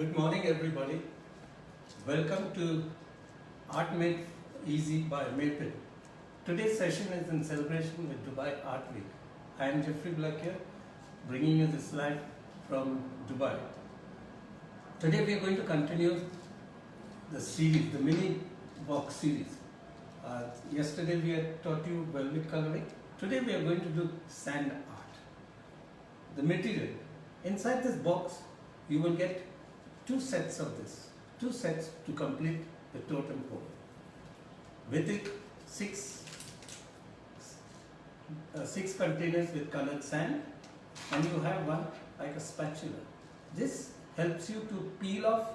Good morning, everybody. Welcome to Art Made Easy by Maple. Today's session is in celebration with Dubai Art Week. I am Jeffrey Black here, bringing you this live from Dubai. Today we are going to continue the series, the mini box series. Yesterday we had taught you velvet coloring. Today we are going to do sand art. The material. Inside this box, you will get two sets of this. Two sets to complete the totem pole. With it, six containers with colored sand, and you have one like a spatula. This helps you to peel off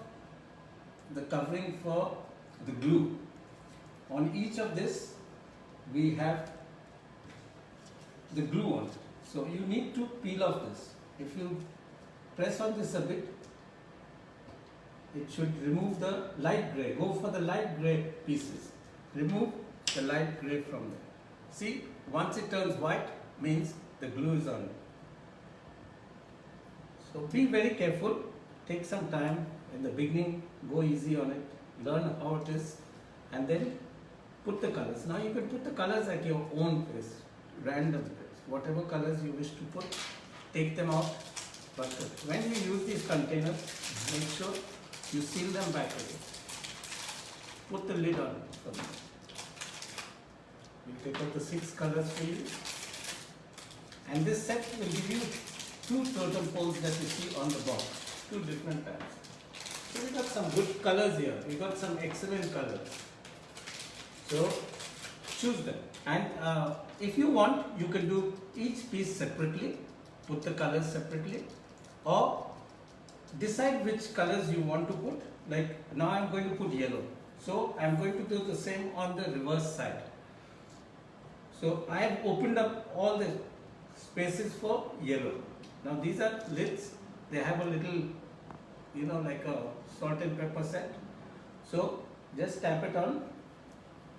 the covering for the glue. On each of this, we have the glue on it. So you need to peel off this. If you press on this a bit, it should remove the light grey. Go for the light grey pieces. Remove the light grey from there. See, once it turns white, means the glue is on it. So be very careful. Take some time in the beginning. Go easy on it. Learn how it is, and then put the colors. Now you can put the colors at your own pace, random pace. Whatever colors you wish to put, take them out. But when you use these containers, make sure you seal them back again. Put the lid on it for them. We'll take out the 6 colors for you. And this set will give you 2 totem poles that you see on the box. 2 different types. So we got some good colors here. We got some excellent colors. So choose them. And if you want, you can do each piece separately. Put the colors separately. Or decide which colors you want to put. Like now I am going to put yellow. So I am going to do the same on the reverse side. So I have opened up all the spaces for yellow. Now these are lids. They have a little, like a salt and pepper set. So just tap it on.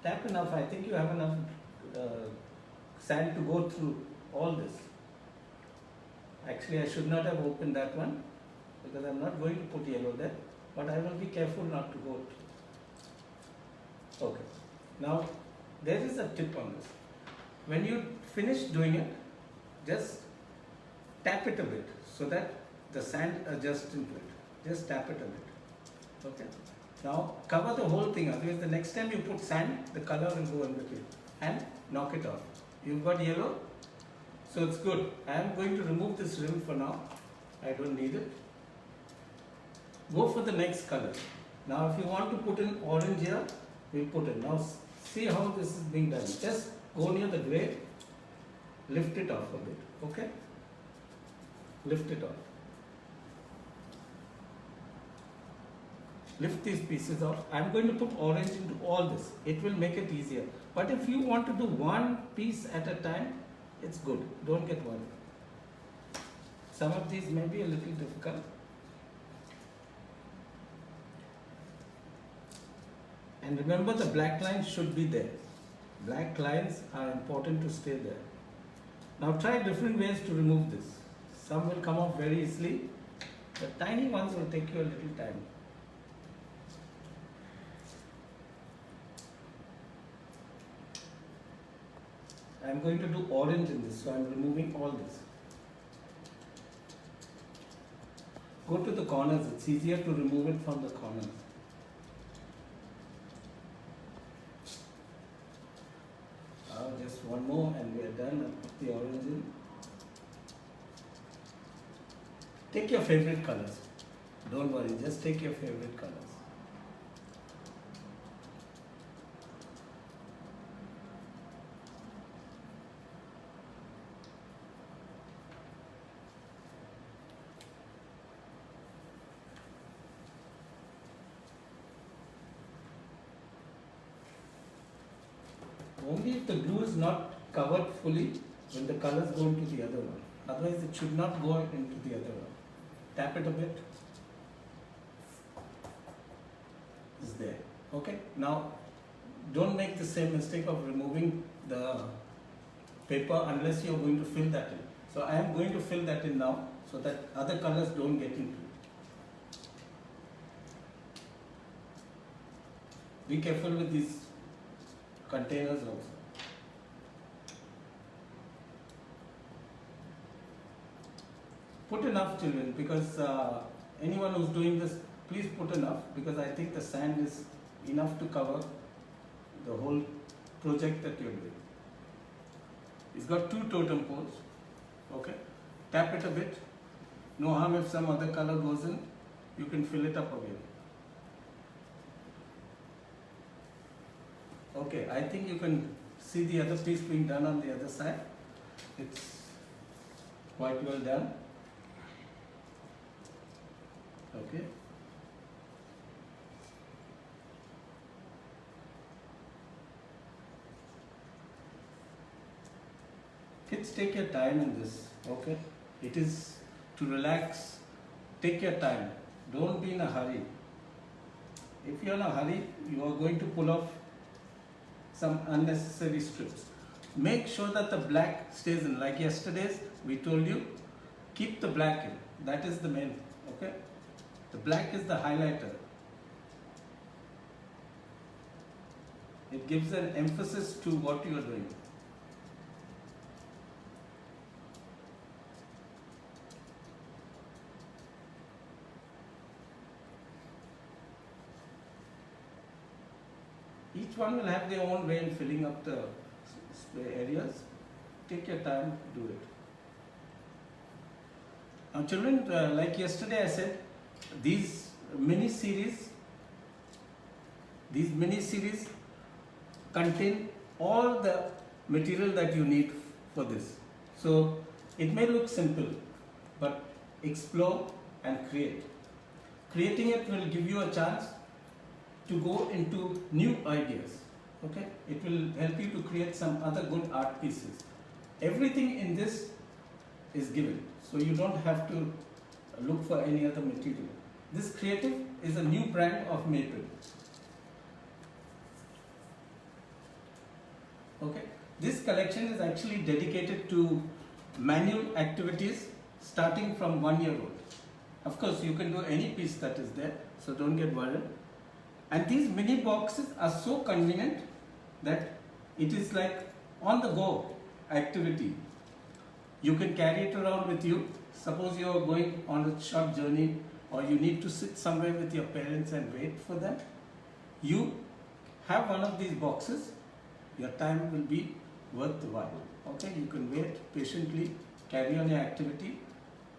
Tap enough. I think you have enough sand to go through all this. Actually, I should not have opened that one, because I am not going to put yellow there, but I will be careful not to go. Okay. Now, there is a tip on this. When you finish doing it, just tap it a bit so that the sand adjusts into it. Just tap it a bit. Okay. Now, cover the whole thing, otherwise the next time you put sand, the color will go in between, and knock it off. You've got yellow, so it's good. I am going to remove this rim for now. I don't need it. Go for the next color. Now if you want to put in orange here, we'll put it. Now see how this is being done. Just go near the grey, lift it off a bit. Okay? Lift it off. Lift these pieces off. I'm going to put orange into all this. It will make it easier. But if you want to do one piece at a time, it's good. Don't get worried. Some of these may be a little difficult. And remember, the black lines should be there. Black lines are important to stay there. Now try different ways to remove this. Some will come off very easily. The tiny ones will take you a little time. I am going to do orange in this, so I am removing all this. Go to the corners, it's easier to remove it from the corners. Just one more and we are done. I'll put the orange in. Take your favorite colors. Don't worry, just take your favorite colors. Only if the glue is not covered fully when the colors go into the other one. Otherwise it should not go into the other one. Tap it a bit. It's there. Okay. Now don't make the same mistake of removing the paper unless you are going to fill that in. So I am going to fill that in now so that other colors don't get into it. Be careful with these containers also. Put enough, children, because anyone who's doing this, please put enough, because I think the sand is enough to cover the whole project that you're doing. It's got 2 totem poles. Okay, tap it a bit. No harm if some other color goes in, you can fill it up again. Okay, I think you can see the other piece being done on the other side. It's quite well done. Okay. Kids, take your time in this, okay? It is to relax. Take your time. Don't be in a hurry. If you're in a hurry, you are going to pull off some unnecessary strips. Make sure that the black stays in. Like yesterday's, we told you, keep the black in. That is the main, okay? The black is the highlighter. It gives an emphasis to what you are doing. Each one will have their own way in filling up the areas. Take your time, do it. Now children, like yesterday I said, these mini series contain all the material that you need for this. So it may look simple, but explore and create. Creating it will give you a chance to go into new ideas. Okay, it will help you to create some other good art pieces. Everything in this is given, so you don't have to look for any other material. This creative is a new brand of Maple. Okay, this collection is actually dedicated to manual activities starting from 1 year old. Of course, you can do any piece that is there, so don't get worried. And these mini boxes are so convenient that it is like on the go activity. You can carry it around with you. Suppose you are going on a short journey or you need to sit somewhere with your parents and wait for them. You have one of these boxes, your time will be worth the while. Okay, you can wait patiently, carry on your activity,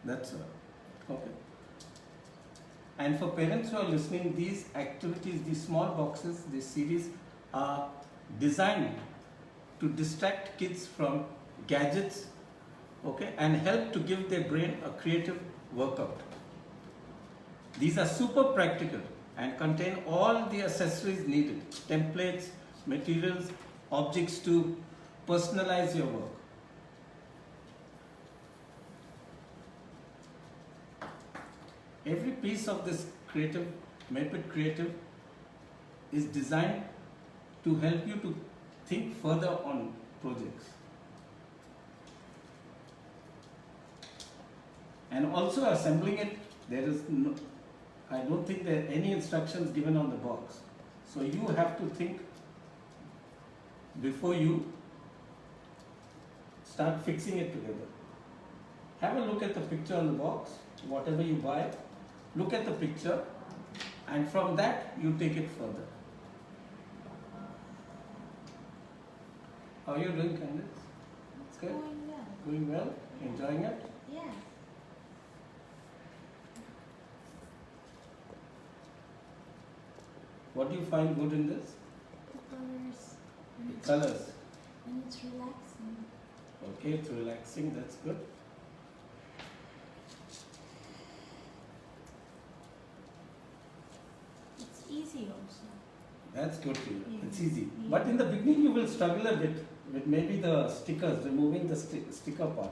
that's all. Okay. And for parents who are listening, these activities, these small boxes, this series are designed to distract kids from gadgets, okay, and help to give their brain a creative workout. These are super practical and contain all the accessories needed, templates, materials, objects to personalize your work. Every piece of this creative, Maple Creative, is designed to help you to think further on projects. And also assembling it, there is no, I don't think there are any instructions given on the box. So you have to think before you start fixing it together. Have a look at the picture on the box, whatever you buy. Look at the picture, and from that you take it further. How are you doing, Candice? It's Good? going well. Going well? Enjoying it? Yeah. What do you find good in this? The colors. The colors. And it's relaxing. Okay, it's relaxing, that's good. It's easy also. That's good to you. Yeah. It's easy. Yeah. But in the beginning you will struggle a bit with maybe the stickers, removing the sticker part.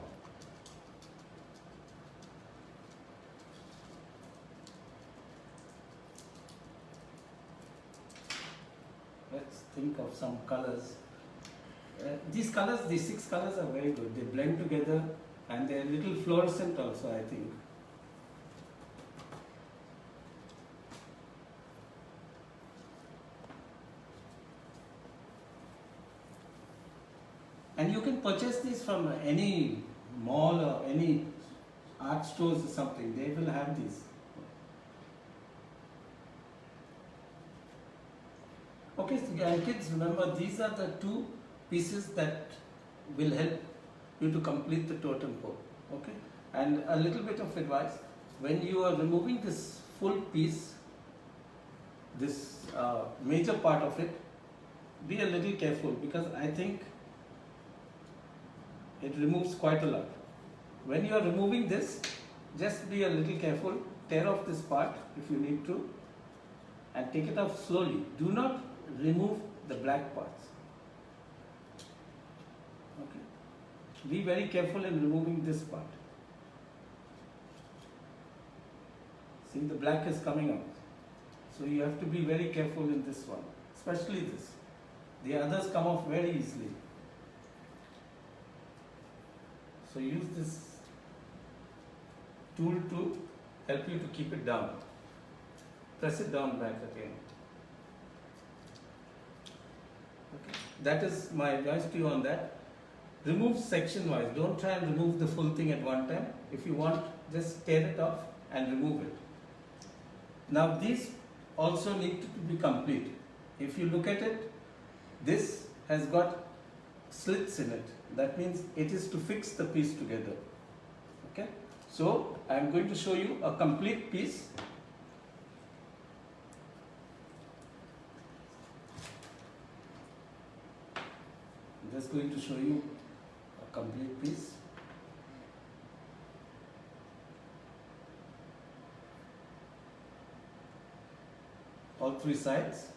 Let's think of some colors. These colors, these 6 colors are very good. They blend together and they're a little fluorescent also, I think. And you can purchase these from any mall or any art stores or something. They will have these. Okay, so, and kids, remember these are the two pieces that will help you to complete the totem pole. Okay, and a little bit of advice: when you are removing this full piece, this major part of it, be a little careful, because I think it removes quite a lot. When you are removing this, just be a little careful. Tear off this part if you need to, and take it off slowly. Do not remove the black parts. Okay. Be very careful in removing this part. See, the black is coming out. So you have to be very careful in this one, especially this. The others come off very easily. So use this tool to help you to keep it down. Press it down back again. Okay. That is my advice to you on that. Remove section wise. Don't try and remove the full thing at one time. If you want, just tear it off and remove it. Now these also need to be complete. If you look at it, this has got slits in it. That means it is to fix the piece together. Okay. So I am going to show you a complete piece. I'm just going to show you a complete piece. All three sides.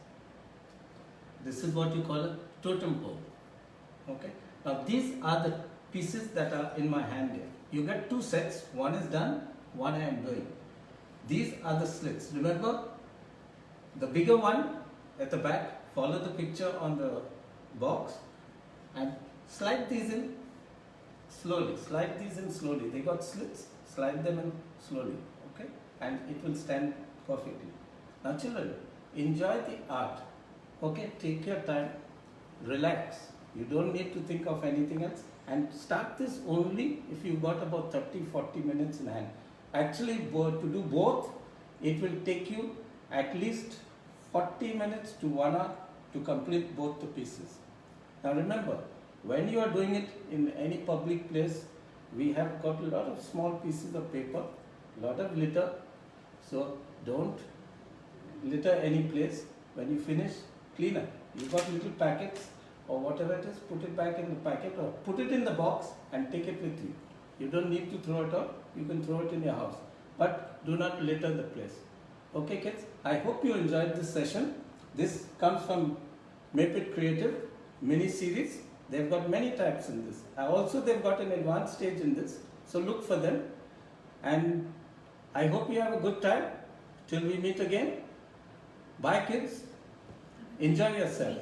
This is what you call a totem pole. Okay. Now these are the pieces that are in my hand here. You get two sets. One is done, one I am doing. These are the slits. Remember, the bigger one at the back, follow the picture on the box and slide these in slowly. Slide these in slowly. They got slits. Slide them in slowly. Okay. And it will stand perfectly. Now children, enjoy the art. Okay. Take your time. Relax. You don't need to think of anything else, and start this only if you've got about 30-40 minutes in hand. Actually, to do both, it will take you at least 40 minutes to 1 hour to complete both the pieces. Now remember, when you are doing it in any public place, we have got a lot of small pieces of paper, a lot of litter, so don't litter any place. When you finish, clean up. You've got little packets or whatever it is, put it back in the packet or put it in the box and take it with you. You don't need to throw it out, you can throw it in your house. But do not litter the place. Okay kids, I hope you enjoyed this session. This comes from Maped Creative mini series. They've got many types in this. Also they've got an advanced stage in this. So look for them. And I hope you have a good time. Till we meet again. Bye kids. Enjoy yourself.